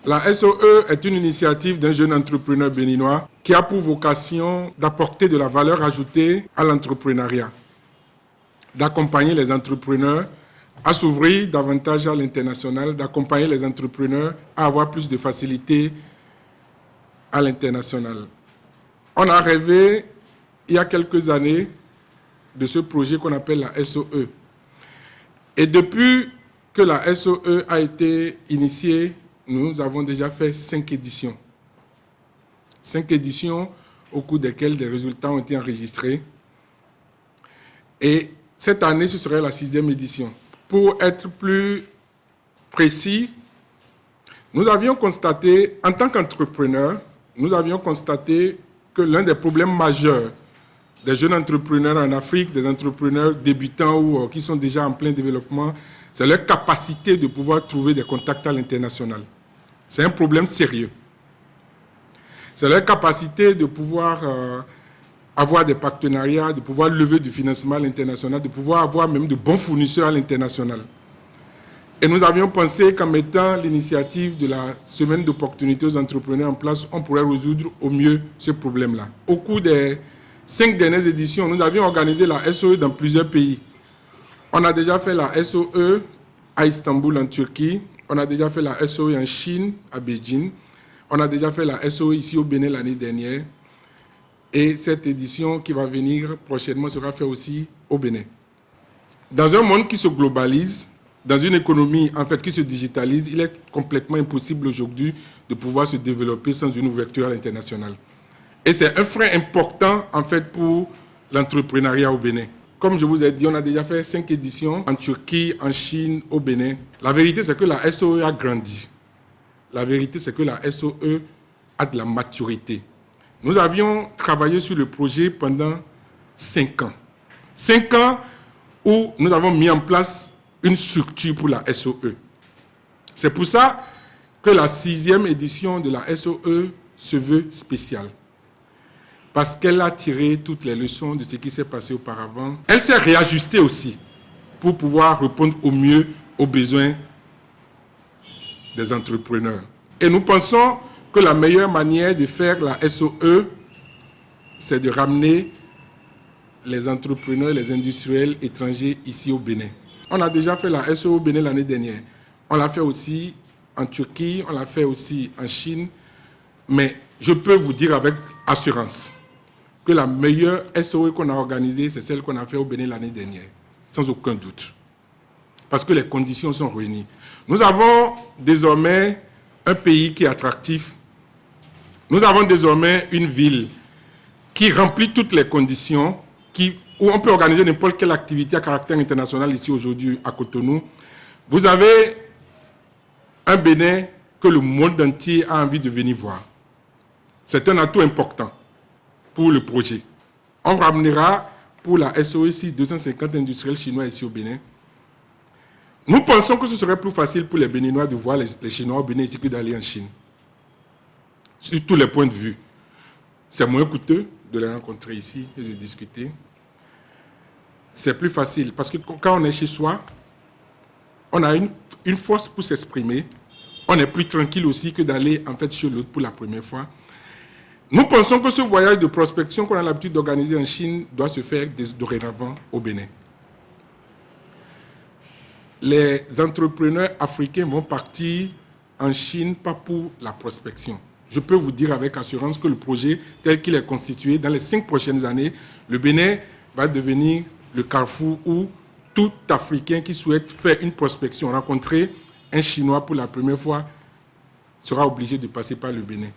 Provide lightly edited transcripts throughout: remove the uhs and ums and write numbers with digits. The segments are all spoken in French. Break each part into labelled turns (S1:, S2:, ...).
S1: La SOE est une initiative d'un jeune entrepreneur béninois qui a pour vocation d'apporter de la valeur ajoutée à l'entrepreneuriat, d'accompagner les entrepreneurs à s'ouvrir davantage à l'international, d'accompagner les entrepreneurs à avoir plus de facilité à l'international. On a rêvé, il y a quelques années, de ce projet qu'on appelle la SOE. Et depuis que la SOE a été initiée, nous avons déjà fait 5 éditions. 5 éditions au cours desquelles des résultats ont été enregistrés. Et cette année, ce serait la 6e édition. Pour être plus précis, nous avions constaté, en tant qu'entrepreneurs, nous avions constaté que l'un des problèmes majeurs des jeunes entrepreneurs en Afrique, des entrepreneurs débutants ou qui sont déjà en plein développement, c'est leur capacité de pouvoir trouver des contacts à l'international. C'est un problème sérieux. C'est leur capacité de pouvoir avoir des partenariats, de pouvoir lever du financement à l'international, de pouvoir avoir même de bons fournisseurs à l'international. Et nous avions pensé qu'en mettant l'initiative de la semaine d'opportunités aux entrepreneurs en place, on pourrait résoudre au mieux ce problème-là. Au cours des 5 dernières éditions, nous avions organisé la SOE dans plusieurs pays. On a déjà fait la SOE à Istanbul, en Turquie. On a déjà fait la SOE en Chine, à Beijing. On a déjà fait la SOE ici au Bénin l'année dernière. Et cette édition qui va venir prochainement sera faite aussi au Bénin. Dans un monde qui se globalise, dans une économie en fait qui se digitalise, il est complètement impossible aujourd'hui de pouvoir se développer sans une ouverture à l'international. Et c'est un frein important en fait pour l'entrepreneuriat au Bénin. Comme je vous ai dit, on a déjà fait 5 éditions en Turquie, en Chine, au Bénin. La vérité, c'est que la SOE a grandi. La vérité, c'est que la SOE a de la maturité. Nous avions travaillé sur le projet pendant 5 ans. 5 ans où nous avons mis en place une structure pour la SOE. C'est pour ça que la 6e édition de la SOE se veut spéciale. Parce qu'elle a tiré toutes les leçons de ce qui s'est passé auparavant. Elle s'est réajustée aussi pour pouvoir répondre au mieux aux besoins des entrepreneurs. Et nous pensons que la meilleure manière de faire la SOE, c'est de ramener les entrepreneurs, les industriels étrangers ici au Bénin. On a déjà fait la SOE au Bénin l'année dernière. On l'a fait aussi en Turquie, on l'a fait aussi en Chine. Mais je peux vous dire avec assurance que la meilleure SOE qu'on a organisée, c'est celle qu'on a faite au Bénin l'année dernière, sans aucun doute. Parce que les conditions sont réunies. Nous avons désormais un pays qui est attractif. Nous avons désormais une ville qui remplit toutes les conditions, où on peut organiser n'importe quelle activité à caractère international ici aujourd'hui à Cotonou. Vous avez un Bénin que le monde entier a envie de venir voir. C'est un atout important pour le projet. On ramenera pour la SOE 6 250 industriels chinois ici au Bénin. Nous pensons que ce serait plus facile pour les Béninois de voir les Chinois au Bénin ici que d'aller en Chine. Sur tous les points de vue. C'est moins coûteux de les rencontrer ici et de discuter. C'est plus facile parce que quand on est chez soi, on a une force pour s'exprimer. On est plus tranquille aussi que d'aller en fait chez l'autre pour la première fois. Nous pensons que ce voyage de prospection qu'on a l'habitude d'organiser en Chine doit se faire dorénavant au Bénin. Les entrepreneurs africains vont partir en Chine pas pour la prospection. Je peux vous dire avec assurance que le projet tel qu'il est constitué, dans les 5 prochaines années, le Bénin va devenir le carrefour où tout Africain qui souhaite faire une prospection, rencontrer un Chinois pour la première fois, sera obligé de passer par le Bénin.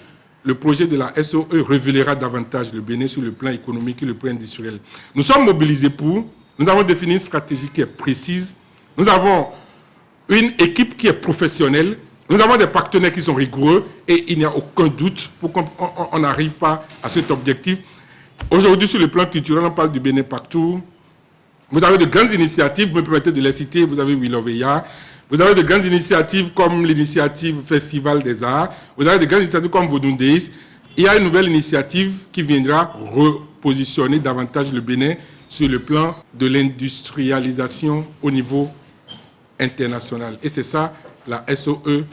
S1: Le projet de la SOE révélera davantage le Bénin sur le plan économique et le plan industriel. Nous sommes mobilisés pour, nous avons défini une stratégie qui est précise, nous avons une équipe qui est professionnelle, nous avons des partenaires qui sont rigoureux et il n'y a aucun doute pour qu'on n'arrive pas à cet objectif. Aujourd'hui, sur le plan culturel, on parle du Bénin partout. Vous avez de grandes initiatives, vous me permettez de les citer, vous avez Wiloveya, vous avez de grandes initiatives comme l'initiative Festival des Arts, vous avez de grandes initiatives comme Vodundeis. Il y a une nouvelle initiative qui viendra repositionner davantage le Bénin sur le plan de l'industrialisation au niveau international. Et c'est ça la SOE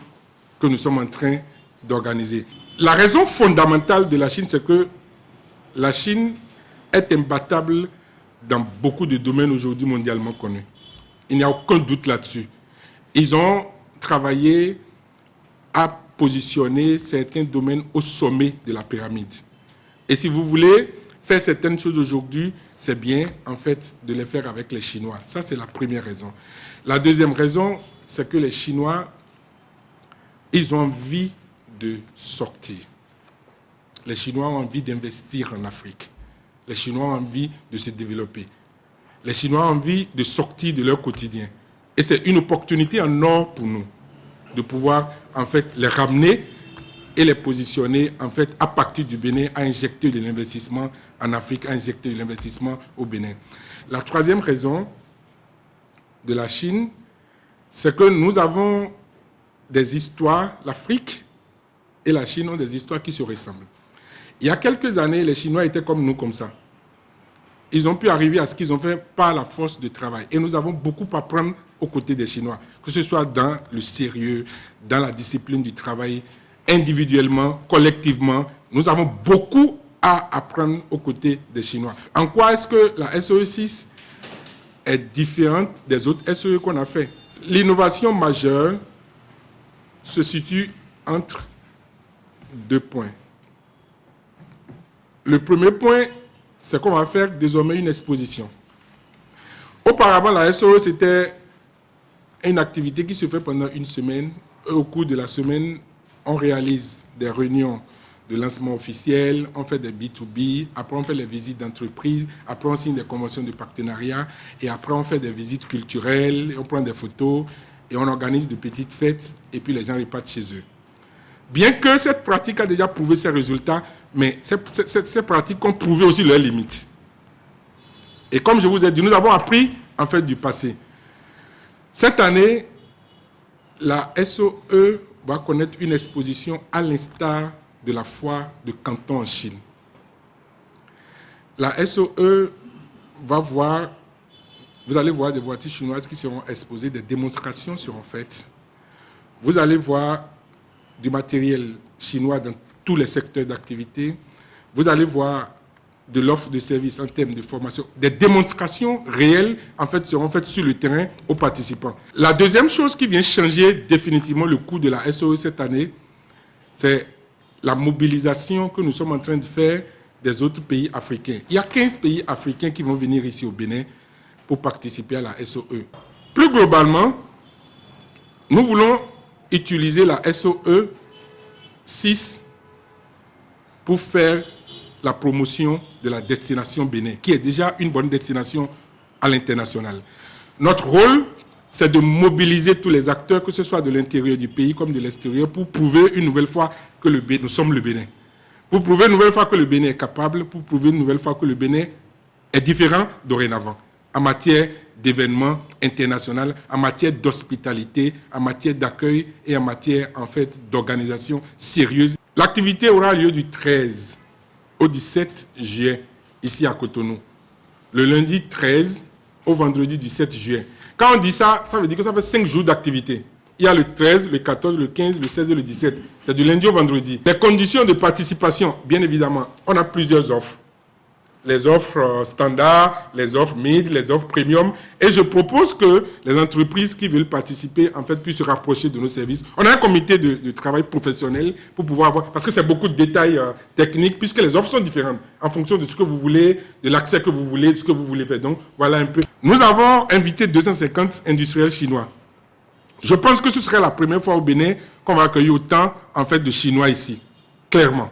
S1: que nous sommes en train d'organiser. La raison fondamentale de la Chine, c'est que la Chine est imbattable dans beaucoup de domaines aujourd'hui mondialement connus. Il n'y a aucun doute là-dessus. Ils ont travaillé à positionner certains domaines au sommet de la pyramide. Et si vous voulez faire certaines choses aujourd'hui, c'est bien, en fait, de les faire avec les Chinois. Ça, c'est la première raison. La deuxième raison, c'est que les Chinois, ils ont envie de sortir. Les Chinois ont envie d'investir en Afrique. Les Chinois ont envie de se développer. Les Chinois ont envie de sortir de leur quotidien. Et c'est une opportunité en or pour nous de pouvoir, en fait, les ramener et les positionner, en fait, à partir du Bénin, à injecter de l'investissement en Afrique, à injecter de l'investissement au Bénin. La troisième raison de la Chine, c'est que nous avons des histoires, l'Afrique et la Chine ont des histoires qui se ressemblent. Il y a quelques années, les Chinois étaient comme nous, comme ça. Ils ont pu arriver à ce qu'ils ont fait par la force de travail. Et nous avons beaucoup à apprendre aux côtés des Chinois, que ce soit dans le sérieux, dans la discipline du travail, individuellement, collectivement. Nous avons beaucoup à apprendre aux côtés des Chinois. En quoi est-ce que la SOE6 est différente des autres SOE qu'on a fait? L'innovation majeure se situe entre deux points. Le premier point, c'est qu'on va faire désormais une exposition. Auparavant, la SOE, c'était une activité qui se fait pendant une semaine. Au cours de la semaine, on réalise des réunions de lancement officiel, on fait des B2B, après on fait les visites d'entreprise, après on signe des conventions de partenariat, et après on fait des visites culturelles, on prend des photos, et on organise de petites fêtes, et puis les gens repartent chez eux. Bien que cette pratique a déjà prouvé ses résultats, mais ces pratiques ont prouvé aussi leurs limites. Et comme je vous ai dit, nous avons appris en fait du passé. Cette année, la SOE va connaître une exposition à l'instar de la foire de Canton en Chine. La SOE va voir, vous allez voir des voitures chinoises qui seront exposées, des démonstrations seront faites. Vous allez voir du matériel chinois dans tous les secteurs d'activité. Vous allez voir de l'offre de services en termes de formation. Des démonstrations réelles, en fait, seront faites sur le terrain aux participants. La deuxième chose qui vient changer définitivement le coût de la SOE cette année, c'est la mobilisation que nous sommes en train de faire des autres pays africains. Il y a 15 pays africains qui vont venir ici au Bénin pour participer à la SOE. Plus globalement, nous voulons utiliser la SOE 6 pour faire la promotion de la destination Bénin, qui est déjà une bonne destination à l'international. Notre rôle, c'est de mobiliser tous les acteurs, que ce soit de l'intérieur du pays comme de l'extérieur, pour prouver une nouvelle fois que nous sommes le Bénin. Pour prouver une nouvelle fois que le Bénin est capable, pour prouver une nouvelle fois que le Bénin est différent dorénavant, en matière d'événements internationaux, en matière d'hospitalité, en matière d'accueil et en matière, en fait, d'organisation sérieuse. L'activité aura lieu du 13 au 17 juillet, ici à Cotonou. Le lundi 13 au vendredi 17 juillet. Quand on dit ça, ça veut dire que ça fait 5 jours d'activité. Il y a le 13, le 14, le 15, le 16 et le 17. C'est du lundi au vendredi. Les conditions de participation, bien évidemment, on a plusieurs offres. Les offres standards, les offres mid, les offres premium. Et je propose que les entreprises qui veulent participer, en fait, puissent se rapprocher de nos services. On a un comité de travail professionnel pour pouvoir avoir... Parce que c'est beaucoup de détails techniques, puisque les offres sont différentes en fonction de ce que vous voulez, de l'accès que vous voulez, de ce que vous voulez faire. Donc, voilà un peu. Nous avons invité 250 industriels chinois. Je pense que ce serait la première fois au Bénin qu'on va accueillir autant, en fait, de Chinois ici. Clairement.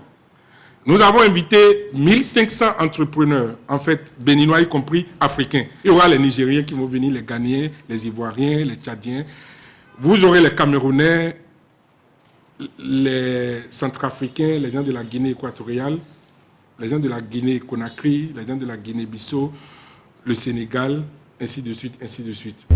S1: Nous avons invité 1500 entrepreneurs, en fait, béninois y compris africains. Il y aura les Nigériens qui vont venir, les Ghanéens, les Ivoiriens, les Tchadiens. Vous aurez les Camerounais, les Centrafricains, les gens de la Guinée équatoriale, les gens de la Guinée-Conakry, les gens de la Guinée-Bissau, le Sénégal, ainsi de suite, ainsi de suite.